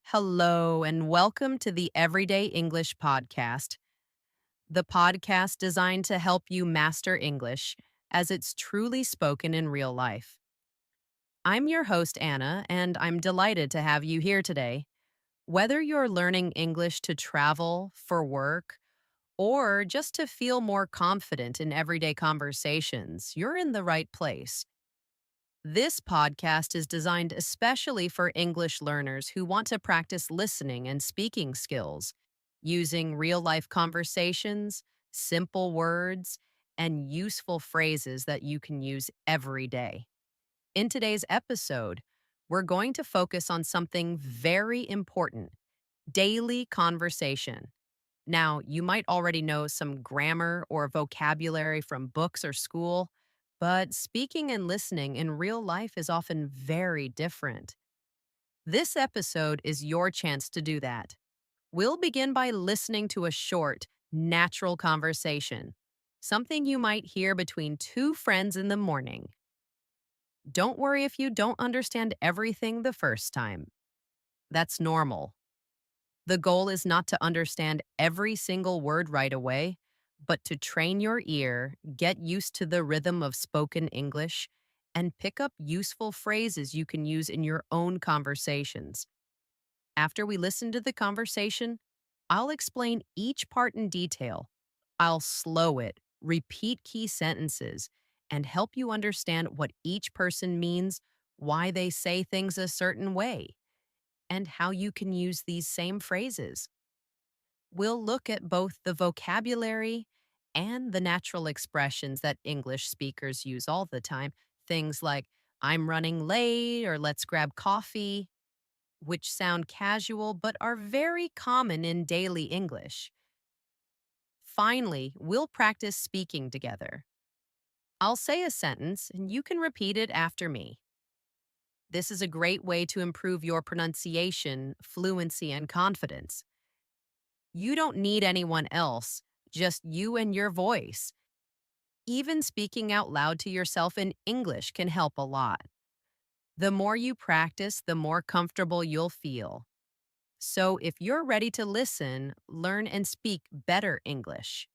Hello, and welcome to the Everyday English Podcast, the podcast designed to help you master English as it's truly spoken in real life. I'm your host, Anna, and I'm delighted to have you here today. Whether you're learning English to travel, for work, or just to feel more confident in everyday conversations, you're in the right place. This podcast is designed especially for English learners who want to practice listening and speaking skills using real life conversations, simple words, and useful phrases that you can use every day. In today's episode, we're going to focus on something very important: daily conversation. Now, you might already know some grammar or vocabulary from books or school, but speaking and listening in real life is often very different. This episode is your chance to do that. We'll begin by listening to a short, natural conversation, something you might hear between two friends in the morning. Don't worry if you don't understand everything the first time. That's normal. The goal is not to understand every single word right away, but to train your ear, get used to the rhythm of spoken English, and pick up useful phrases you can use in your own conversations. After we listen to the conversation, I'll explain each part in detail. I'll slow it, repeat key sentences, and help you understand what each person means, why they say things a certain way, and how you can use these same phrases. We'll look at both the vocabulary and the natural expressions that English speakers use all the time. Things like, I'm running late, or let's grab coffee, which sound casual but are very common in daily English. Finally, we'll practice speaking together. I'll say a sentence and you can repeat it after me. This is a great way to improve your pronunciation, fluency, and confidence. You don't need anyone else, just you and your voice. Even speaking out loud to yourself in English can help a lot. The more you practice, the more comfortable you'll feel. So if you're ready to listen, learn, and speak better English,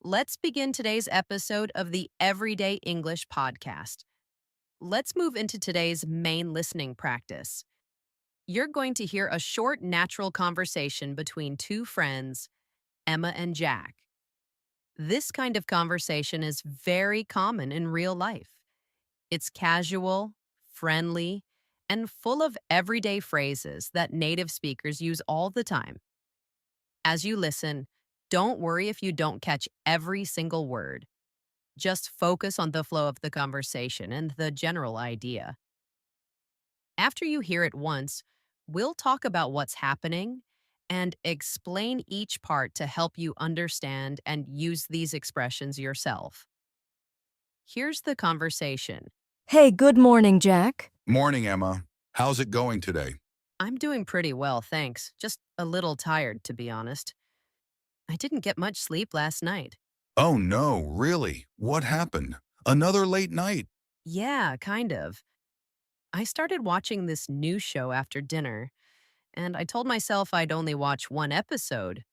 let's begin today's episode of the Everyday English Podcast. Let's move into today's main listening practice. You're going to hear a short, natural conversation between two friends, Emma and Jack. This kind of conversation is very common in real life. It's casual, friendly, and full of everyday phrases that native speakers use all the time. As you listen, don't worry if you don't catch every single word. Just focus on the flow of the conversation and the general idea. After you hear it once, we'll talk about what's happening and explain each part to help you understand and use these expressions yourself. Here's the conversation. Hey, good morning, Jack. Morning, Emma. How's it going today? I'm doing pretty well, thanks. Just a little tired, to be honest. I didn't get much sleep last night. Oh no, really? What happened? Another late night? Yeah, kind of. I started watching this new show after dinner, and I told myself I'd only watch one episode.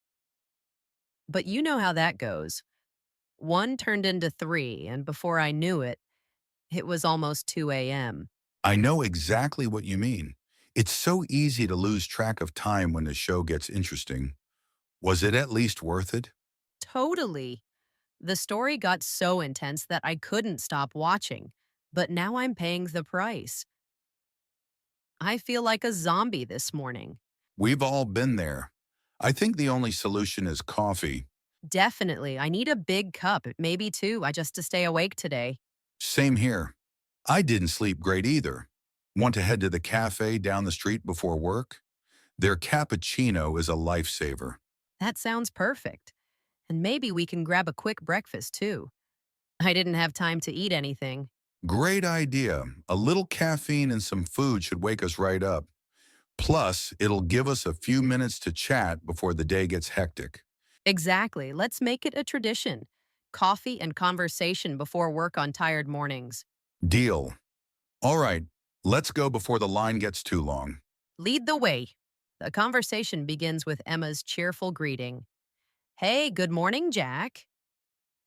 But you know how that goes. One turned into three, and before I knew it, it was almost 2 a.m. I know exactly what you mean. It's so easy to lose track of time when the show gets interesting. Was it at least worth it? Totally. The story got so intense that I couldn't stop watching, but now I'm paying the price. I feel like a zombie this morning. We've all been there. I think the only solution is coffee. Definitely. I need a big cup, maybe two, just to stay awake today. Same here. I didn't sleep great either. Want to head to the cafe down the street before work? Their cappuccino is a lifesaver. That sounds perfect. And maybe we can grab a quick breakfast too. I didn't have time to eat anything. Great idea. A little caffeine and some food should wake us right up. Plus, it'll give us a few minutes to chat before the day gets hectic. Exactly. Let's make it a tradition. Coffee and conversation before work on tired mornings. Deal. All right, let's go before the line gets too long. Lead the way. The conversation begins with Emma's cheerful greeting. Hey, good morning, Jack.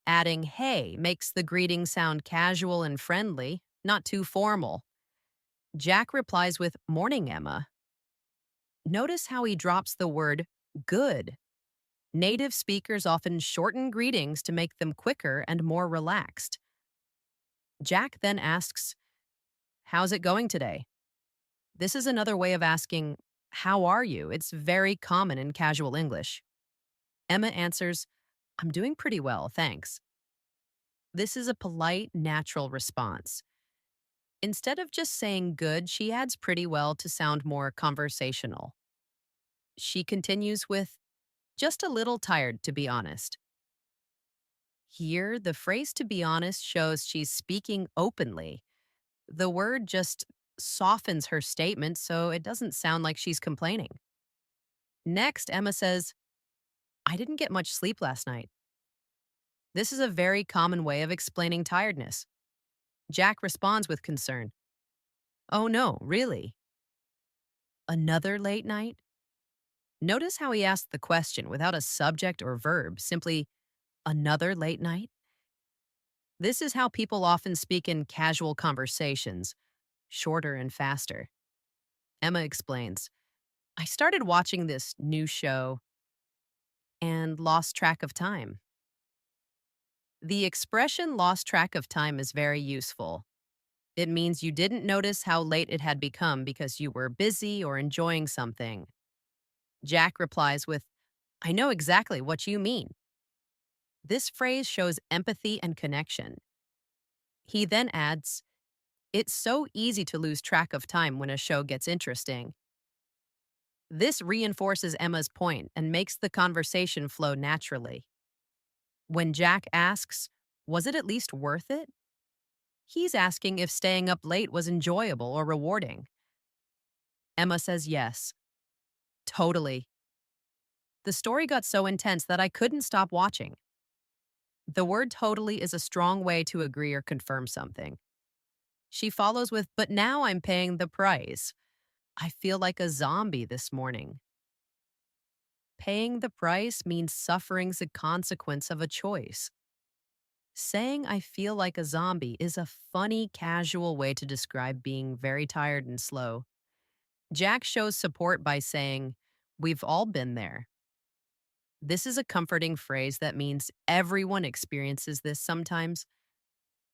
Adding hey makes the greeting sound casual and friendly, not too formal. Jack replies with morning, Emma. Notice how he drops the word good. Native speakers often shorten greetings to make them quicker and more relaxed. Jack then asks, how's it going today? This is another way of asking, how are you? It's very common in casual English. Emma answers, I'm doing pretty well, thanks. This is a polite, natural response. Instead of just saying good, she adds pretty well to sound more conversational. She continues with, just a little tired, to be honest. Here, the phrase to be honest shows she's speaking openly. The word just softens her statement so it doesn't sound like she's complaining. Next, Emma says, I didn't get much sleep last night. This is a very common way of explaining tiredness. Jack responds with concern. Oh no, really? Another late night? Notice how he asked the question without a subject or verb, simply, another late night? This is how people often speak in casual conversations, shorter and faster. Emma explains, I started watching this new show and lost track of time. The expression lost track of time is very useful. It means you didn't notice how late it had become because you were busy or enjoying something. Jack replies with, I know exactly what you mean. This phrase shows empathy and connection. He then adds, it's so easy to lose track of time when a show gets interesting. This reinforces Emma's point and makes the conversation flow naturally. When Jack asks, was it at least worth it? He's asking if staying up late was enjoyable or rewarding. Emma says yes. Totally. The story got so intense that I couldn't stop watching. The word totally is a strong way to agree or confirm something. She follows with, but now I'm paying the price. I feel like a zombie this morning. Paying the price means suffering's a consequence of a choice. Saying I feel like a zombie is a funny, casual way to describe being very tired and slow. Jack shows support by saying, we've all been there. This is a comforting phrase that means everyone experiences this sometimes.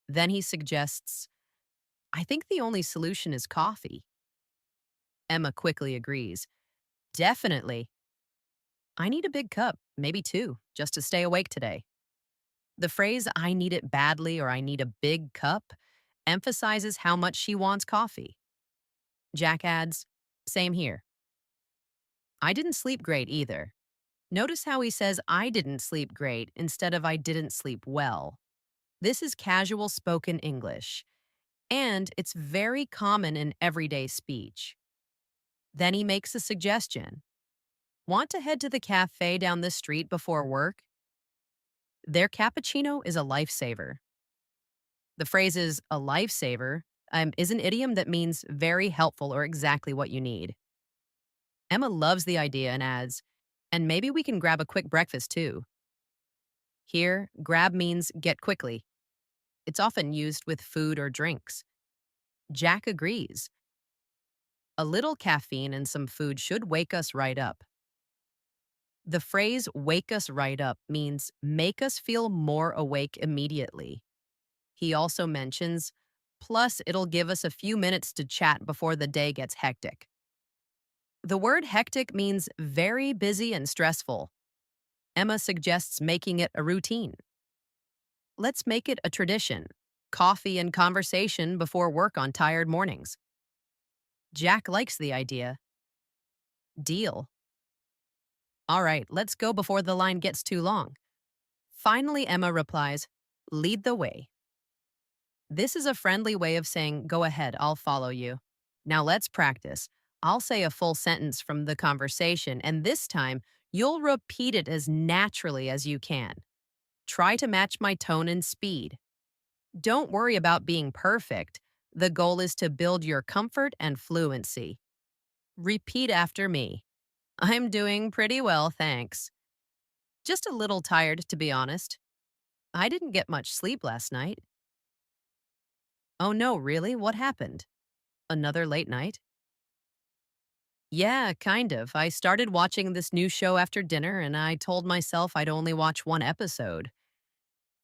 Then he suggests, I think the only solution is coffee. Emma quickly agrees. Definitely. I need a big cup, maybe two, just to stay awake today. The phrase, I need it badly or I need a big cup, emphasizes how much she wants coffee. Jack adds, same here. I didn't sleep great either. Notice how he says I didn't sleep great instead of I didn't sleep well. This is casual spoken English, and it's very common in everyday speech. Then he makes a suggestion. Want to head to the cafe down the street before work? Their cappuccino is a lifesaver. The phrase is a lifesaver is an idiom that means very helpful or exactly what you need. Emma loves the idea and adds, and maybe we can grab a quick breakfast too. Here, grab means get quickly. It's often used with food or drinks. Jack agrees. A little caffeine and some food should wake us right up. The phrase wake us right up means make us feel more awake immediately. He also mentions, plus it'll give us a few minutes to chat before the day gets hectic. The word hectic means very busy and stressful. Emma suggests making it a routine. Let's make it a tradition. Coffee and conversation before work on tired mornings. Jack likes the idea. Deal. All right, let's go before the line gets too long. Finally, Emma replies, lead the way. This is a friendly way of saying, go ahead, I'll follow you. Now let's practice. I'll say a full sentence from the conversation, and this time, you'll repeat it as naturally as you can. Try to match my tone and speed. Don't worry about being perfect. The goal is to build your comfort and fluency. Repeat after me. I'm doing pretty well, thanks. Just a little tired, to be honest. I didn't get much sleep last night. Oh no, really? What happened? Another late night? Yeah, kind of. I started watching this new show after dinner and I told myself I'd only watch one episode.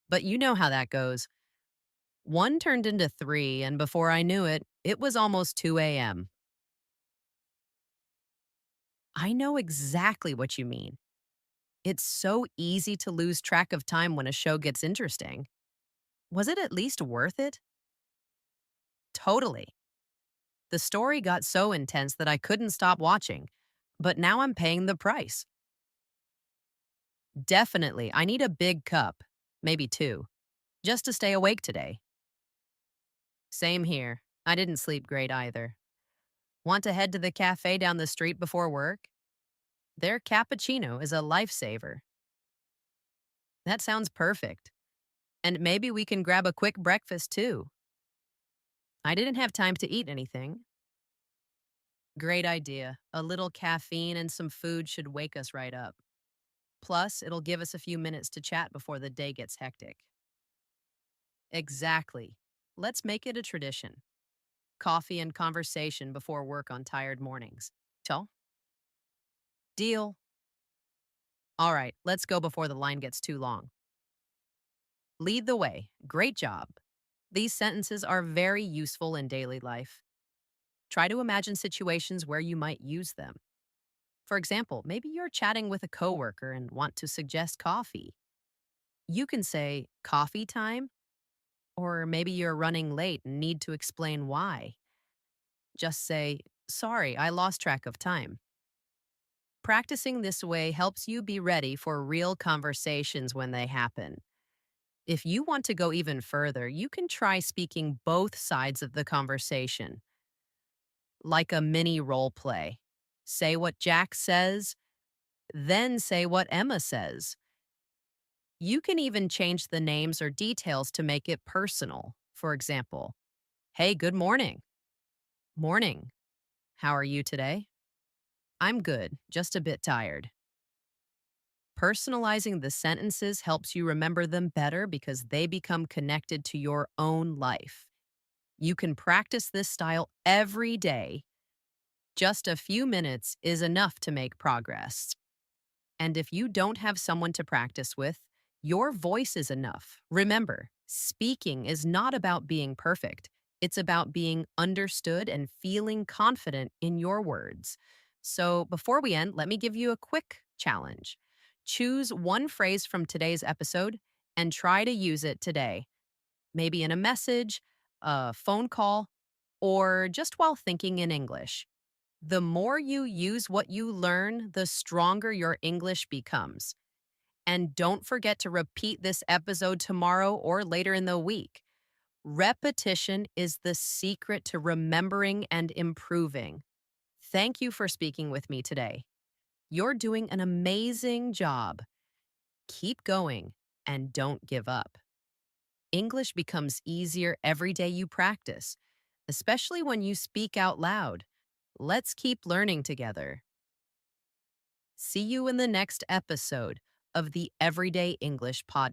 But you know how that goes. One turned into three, and before I knew it, it was almost 2 a.m. I know exactly what you mean. It's so easy to lose track of time when a show gets interesting. Was it at least worth it? Totally. The story got so intense that I couldn't stop watching, but now I'm paying the price. Definitely, I need a big cup, maybe two, just to stay awake today. Same here. I didn't sleep great either. Want to head to the cafe down the street before work? Their cappuccino is a lifesaver. That sounds perfect. And maybe we can grab a quick breakfast too. I didn't have time to eat anything. Great idea. A little caffeine and some food should wake us right up. Plus, it'll give us a few minutes to chat before the day gets hectic. Exactly. Let's make it a tradition. Coffee and conversation before work on tired mornings. So, deal. All right, let's go before the line gets too long. Lead the way. Great job. These sentences are very useful in daily life. Try to imagine situations where you might use them. For example, maybe you're chatting with a coworker and want to suggest coffee. You can say, coffee time? Or maybe you're running late and need to explain why. Just say, sorry, I lost track of time. Practicing this way helps you be ready for real conversations when they happen. If you want to go even further, you can try speaking both sides of the conversation, like a mini role play. Say what Jack says, then say what Emma says. You can even change the names or details to make it personal. For example, hey, good morning. Morning. How are you today? I'm good, just a bit tired. Personalizing the sentences helps you remember them better because they become connected to your own life. You can practice this style every day. Just a few minutes is enough to make progress. And if you don't have someone to practice with, your voice is enough. Remember, speaking is not about being perfect. It's about being understood and feeling confident in your words. So before we end, let me give you a quick challenge. Choose one phrase from today's episode and try to use it today. Maybe in a message, a phone call, or just while thinking in English. The more you use what you learn, the stronger your English becomes. And don't forget to repeat this episode tomorrow or later in the week. Repetition is the secret to remembering and improving. Thank you for speaking with me today. You're doing an amazing job. Keep going and don't give up. English becomes easier every day you practice, especially when you speak out loud. Let's keep learning together. See you in the next episode of the Everyday English podcast.